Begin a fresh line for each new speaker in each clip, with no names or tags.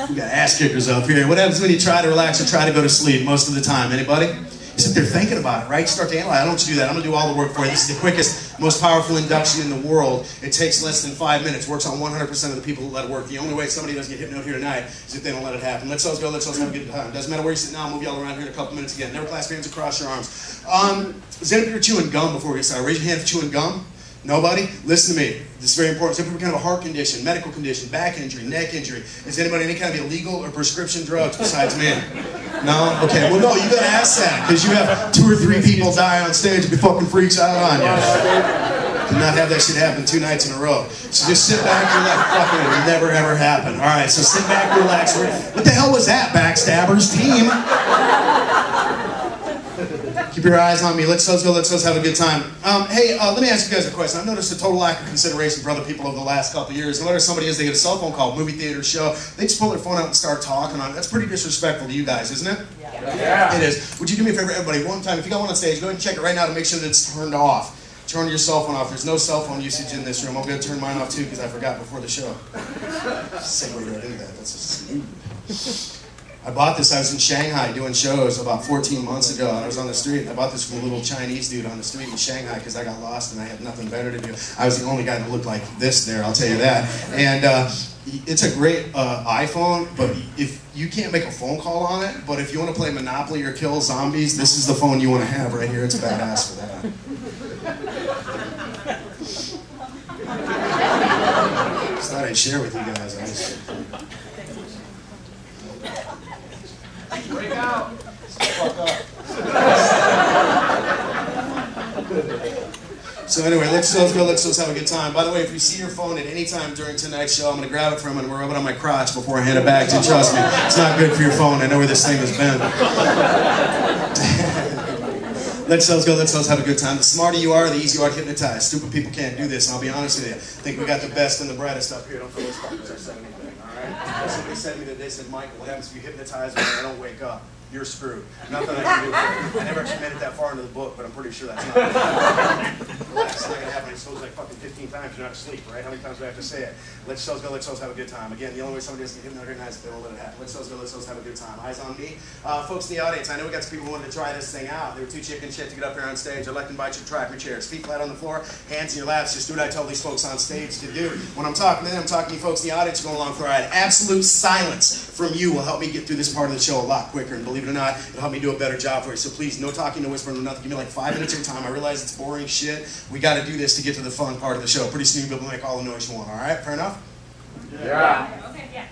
We got ass kickers up here. What happens when you try to relax or try to go to sleep most of the time? Anybody? You sit there thinking about it, right? You start to analyze. I don't want you to do that. I'm going to do all the work for you. This is the quickest, most powerful induction in the world. It takes less than 5 minutes. Works on 100% of the people who let it work. The only way somebody doesn't get hypnoed here tonight is if they don't let it happen. Let's all go. Let's all have a good time. Doesn't matter where you sit now. I'll move y'all around here in a couple minutes again. Never clasp hands across your arms. Is anybody here chewing gum before we get started? Raise your hand if you're chewing gum. Nobody? Listen to me. This is very important. Some people have kind of a heart condition, medical condition, back injury, neck injury. Is anybody any kind of illegal or prescription drugs besides me? No? Okay. Well, no, you got to ask that because you have 2 or 3 people die on stage and it fucking freaks out on you. Did not have that shit happen 2 nights in a row. So just sit back and relax. Fucking it will never ever happen. All right. So sit back, relax. What the hell was that, Backstabbers team? Keep your eyes on me. Let's go. Let's have a good time. Hey, let me ask you guys a question. I've noticed a total lack of consideration for other people over the last couple of years. No matter somebody is, they get a cell phone call, movie theater, show, they just pull their phone out and start talking on it. That's pretty disrespectful to you guys, isn't it? Yeah. It is. Would you do me a favor, everybody, one time, if you got one on stage, go ahead and check it right now to make sure that it's turned off. Turn your cell phone off. There's no cell phone usage in this room. I'm going to turn mine off too because I forgot before the show. Segue right into that. That's just... I bought this. I was in Shanghai doing shows about 14 months ago, and I was on the street, and I bought this from a little Chinese dude on the street in Shanghai because I got lost and I had nothing better to do. I was the only guy that looked like this there, I'll tell you that. And it's a great iPhone, but if you can't make a phone call on it, but if you want to play Monopoly or kill zombies, this is the phone you want to have right here. It's badass for that. Just thought I'd share with you guys.
Break out.
Fuck up. So anyway, let's go. Let's have a good time. By the way, if you see your phone at any time during tonight's show, I'm going to grab it from it and rub it on my crotch before I hand it back to you. Trust me, it's not good for your phone. I know where this thing has been. Let's go. Let's have a good time. The smarter you are, the easier you are to hypnotize. Stupid people can't do this, and I'll be honest with you. I think we got the best and the brightest up here. Don't feel those fuckers are saying anything, all right? Somebody said to me that they said, Michael, what happens if you hypnotize me and I don't wake up? You're screwed. Nothing I can do for you. I never actually made it that far into the book, but I'm pretty sure that's not going to happen. Relax, it's not going to happen. I suppose like fucking 15 times you're not asleep, right? How many times do I have to say it? Let's go. Let's have a good time. Again, the only way somebody doesn't get hypnotized is if they don't let it happen. Let's go. Let's have a good time. Eyes on me. Folks in the audience, I know we got some people who wanted to try this thing out. They were too chicken shit to get up here on stage. I'd like to invite you to try from your chairs. Feet flat on the floor, hands in your laps. Just do what I tell these folks on stage to do. When I'm talking to them, I'm talking to you folks in the audience going along for a ride. Absolute silence from you will help me get through this part of the show a lot quicker. And believe it or not, it'll help me do a better job for you. So please, no talking, no whispering, no nothing. Give me like 5 minutes of your time. I realize it's boring shit. We got to do this to get to the fun part of the show. Pretty soon you'll be able to make all the noise you want. All right? Fair enough?
Yeah.
Okay, yeah.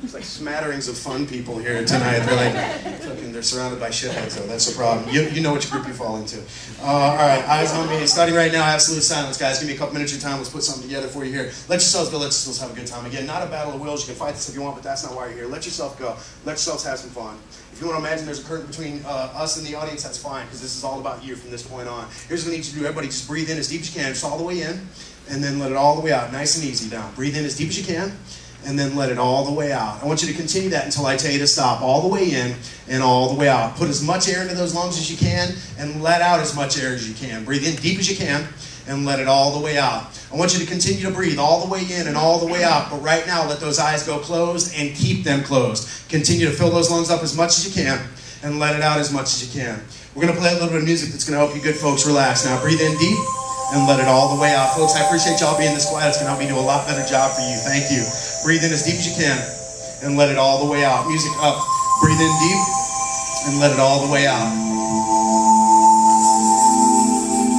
It's like smatterings of fun people here tonight. They're like, fucking, they're surrounded by shitheads, though. That's the problem. You know which group you fall into. All right, eyes on me. Starting right now, absolute silence, guys. Give me a couple minutes of your time. Let's put something together for you here. Let yourselves go. Let's have a good time. Again, not a battle of wills. You can fight this if you want, but that's not why you're here. Let yourself go. Let yourselves have some fun. If you want to imagine there's a curtain between us and the audience, that's fine, because this is all about you from this point on. Here's what I need you to do. Everybody just breathe in as deep as you can, just all the way in, and then let it all the way out. Nice and easy down. Breathe in as deep as you can, and then let it all the way out. I want you to continue that until I tell you to stop. All the way in and all the way out. Put as much air into those lungs as you can and let out as much air as you can. Breathe in deep as you can and let it all the way out. I want you to continue to breathe all the way in and all the way out, but right now let those eyes go closed and keep them closed. Continue to fill those lungs up as much as you can and let it out as much as you can. We're going to play a little bit of music that's going to help you good folks relax. Now breathe in deep and let it all the way out. Folks, I appreciate y'all being this quiet. It's going to help me do a lot better job for you. Thank you. Breathe in as deep as you can and let it all the way out. Music up. Breathe in deep and let it all the way out.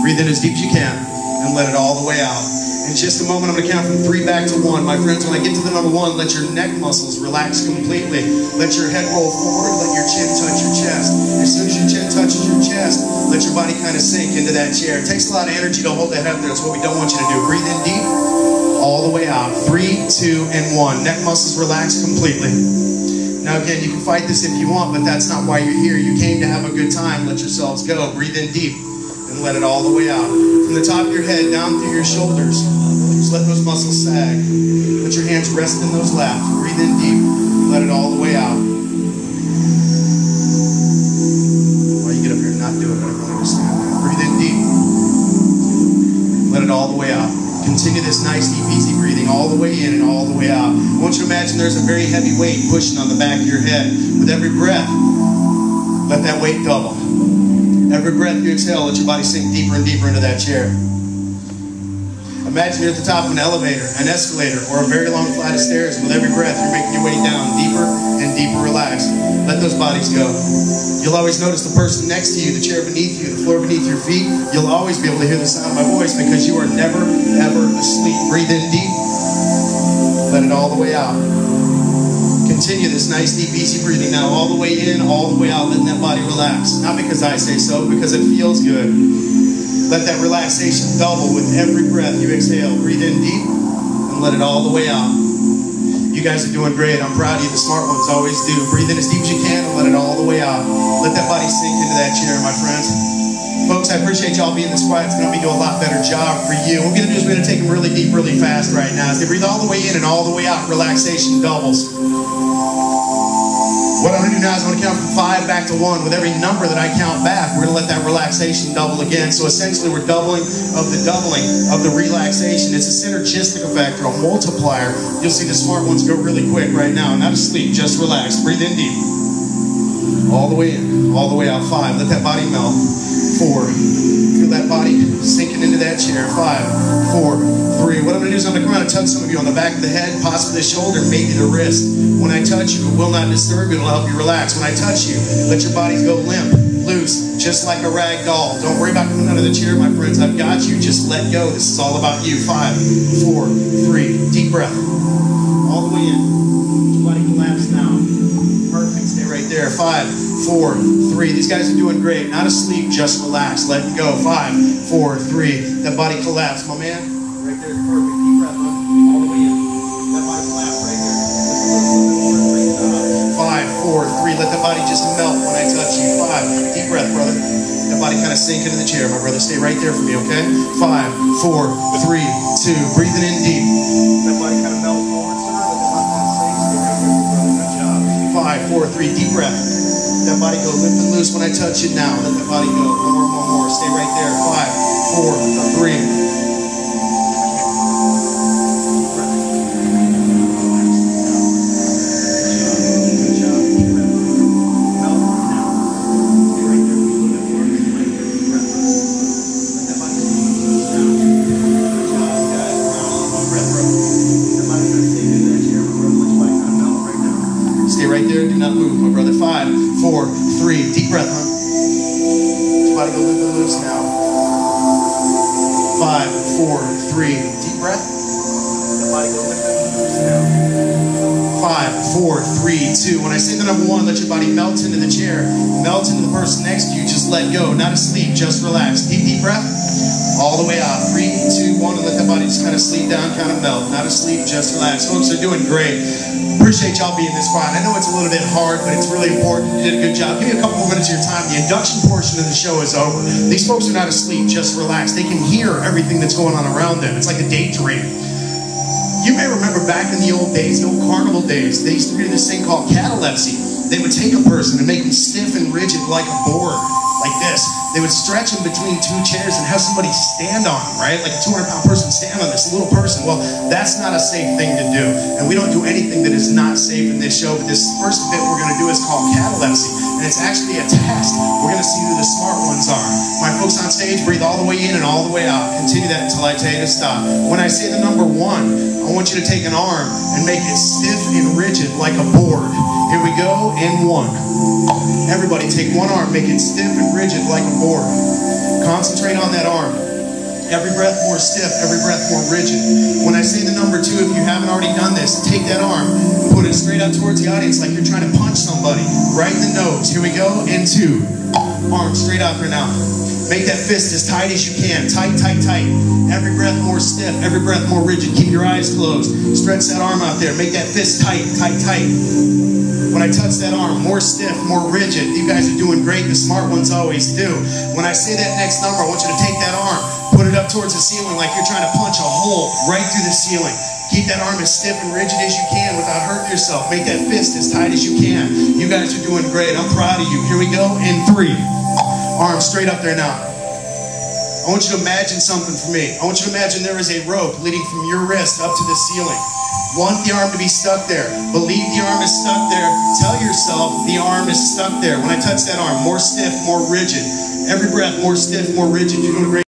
Breathe in as deep as you can and let it all the way out. In just a moment, I'm going to count from 3 back to 1. My friends, when I get to the number 1, let your neck muscles relax completely. Let your head roll forward. Let your chin touch your chest. As soon as your chin touches your chest, let your body kind of sink into that chair. It takes a lot of energy to hold that head up there. That's what we don't want you to do. Breathe in deep, all the way out. 3, 2, and 1. Neck muscles relax completely. Now again, you can fight this if you want, but that's not why you're here. You came to have a good time. Let yourselves go. Breathe in deep and let it all the way out. From the top of your head down through your shoulders, just let those muscles sag. Let your hands rest in those laps. Breathe in deep. Let it all the way out. Why you get up here and not do it, I don't understand that. Breathe in deep. Let it all the way out. Continue this nice, deep, easy breathing all the way in and all the way out. I want want you to imagine there's a very heavy weight pushing on the back of your head. With every breath, let that weight double. Every breath you exhale, let your body sink deeper and deeper into that chair. Imagine you're at the top of an elevator, an escalator, or a very long flight of stairs. With every breath, you're making your way down deeper and deeper relaxed. Let those bodies go. You'll always notice the person next to you, the chair beneath you, the floor beneath your feet. You'll always be able to hear the sound of my voice because you are never, ever asleep. Breathe in deep. Let it all the way out. Continue this nice, deep, easy breathing now. All the way in, all the way out, letting that body relax. Not because I say so, because it feels good. Let that relaxation double with every breath you exhale. Breathe in deep and let it all the way out. You guys are doing great. I'm proud of you. The smart ones always do. Breathe in as deep as you can and let it all the way out. Let that body sink into that chair, my friends. Folks, I appreciate y'all being this quiet. It's going to be doing a lot better job for you. What we're going to do is we're going to take them really deep, really fast right now. As they breathe all the way in and all the way out, relaxation doubles. What I'm going to do now is I'm going to count from 5 back to 1. With every number that I count back, we're going to let that relaxation double again. So essentially, we're doubling of the relaxation. It's a synergistic effect or a multiplier. You'll see the smart ones go really quick right now. Not asleep, just relax. Breathe in deep. All the way in, all the way out. 5. Let that body melt. 4. Feel that body sinking into that chair. 5, 4, 3. What I'm going to do is I'm going to come out and touch some of you on the back of the head, possibly the shoulder, maybe the wrist. When I touch you, it will not disturb you. It'll help you relax. When I touch you, let your bodies go limp, loose, just like a rag doll. Don't worry about coming out of the chair, my friends. I've got you. Just let go. This is all about you. 5, 4, 3. Deep breath. All the way in. Let your body collapse now. Perfect. Stay right there. 5, 4, 3. These guys are doing great. Not asleep, just relax. Let it go. 5, 4, 3. That body collapse. My man, right there is perfect. Deep breath, huh? All the way in. That body collapse right here. 5, 4, 3. Let the body just melt when I touch you. 5. Deep breath, brother. That body kind of sink into the chair, my brother. Stay right there for me, okay? 5, 4, 3, 2. Breathing in deep. That body kind of melt forward, sir. Let the body kind of sink. Stay right there, brother. Good job. 5, 4, 3. Deep breath. That body go limp and loose when I touch it now. Let that body go. One more. Stay right there. 5, 4, 3. When I say the number 1, let your body melt into the chair, melt into the person next to you. Just let go. Not asleep, just relax. Deep breath. All the way out. 3, 2, 1, and let that body just kind of sleep down, kind of melt. Not asleep, just relax. Folks are doing great. Appreciate y'all being this quiet. I know it's a little bit hard, but it's really important. You did a good job. Give me a couple more minutes of your time. The induction portion of the show is over. These folks are not asleep, just relax. They can hear everything that's going on around them. It's like a daydream. You may remember back in the old days, the old carnival days, they used to do this thing called catalepsy. They would take a person and make them stiff and rigid like a board, like this. They would stretch them between 2 chairs and have somebody stand on them, right? Like a 200-pound person stand on this little person. Well, that's not a safe thing to do. And we don't do anything that is not safe in this show, but this first bit we're going to do is called catalepsy. And it's actually a test. We're going to see who the smart ones are. My folks on stage, breathe all the way in and all the way out. Continue that until I tell you to stop. When I say the number 1, I want you to take an arm and make it stiff and rigid like a board. Here we go, in 1. Everybody take one arm, make it stiff and rigid like a board. Concentrate on that arm. Every breath more stiff, every breath more rigid. When I say the number 2, if you haven't already done this, take that arm, put it straight out towards the audience like you're trying to punch somebody. Right in the nose. Here we go, in 2. Arm straight out there now. Make that fist as tight as you can. Tight, tight, tight. Every breath more stiff, every breath more rigid. Keep your eyes closed. Stretch that arm out there. Make that fist tight, tight, tight. When I touch that arm, more stiff, more rigid. You guys are doing great. The smart ones always do. When I say that next number, I want you to take that arm, put it up towards the ceiling like you're trying to punch a hole right through the ceiling. Keep that arm as stiff and rigid as you can without hurting yourself. Make that fist as tight as you can. You guys are doing great. I'm proud of you. Here we go, in 3. Arm straight up there now. I want you to imagine something for me. I want you to imagine there is a rope leading from your wrist up to the ceiling. Want the arm to be stuck there. Believe the arm is stuck there. Tell yourself the arm is stuck there. When I touch that arm, more stiff, more rigid. Every breath, more stiff, more rigid. You're doing a great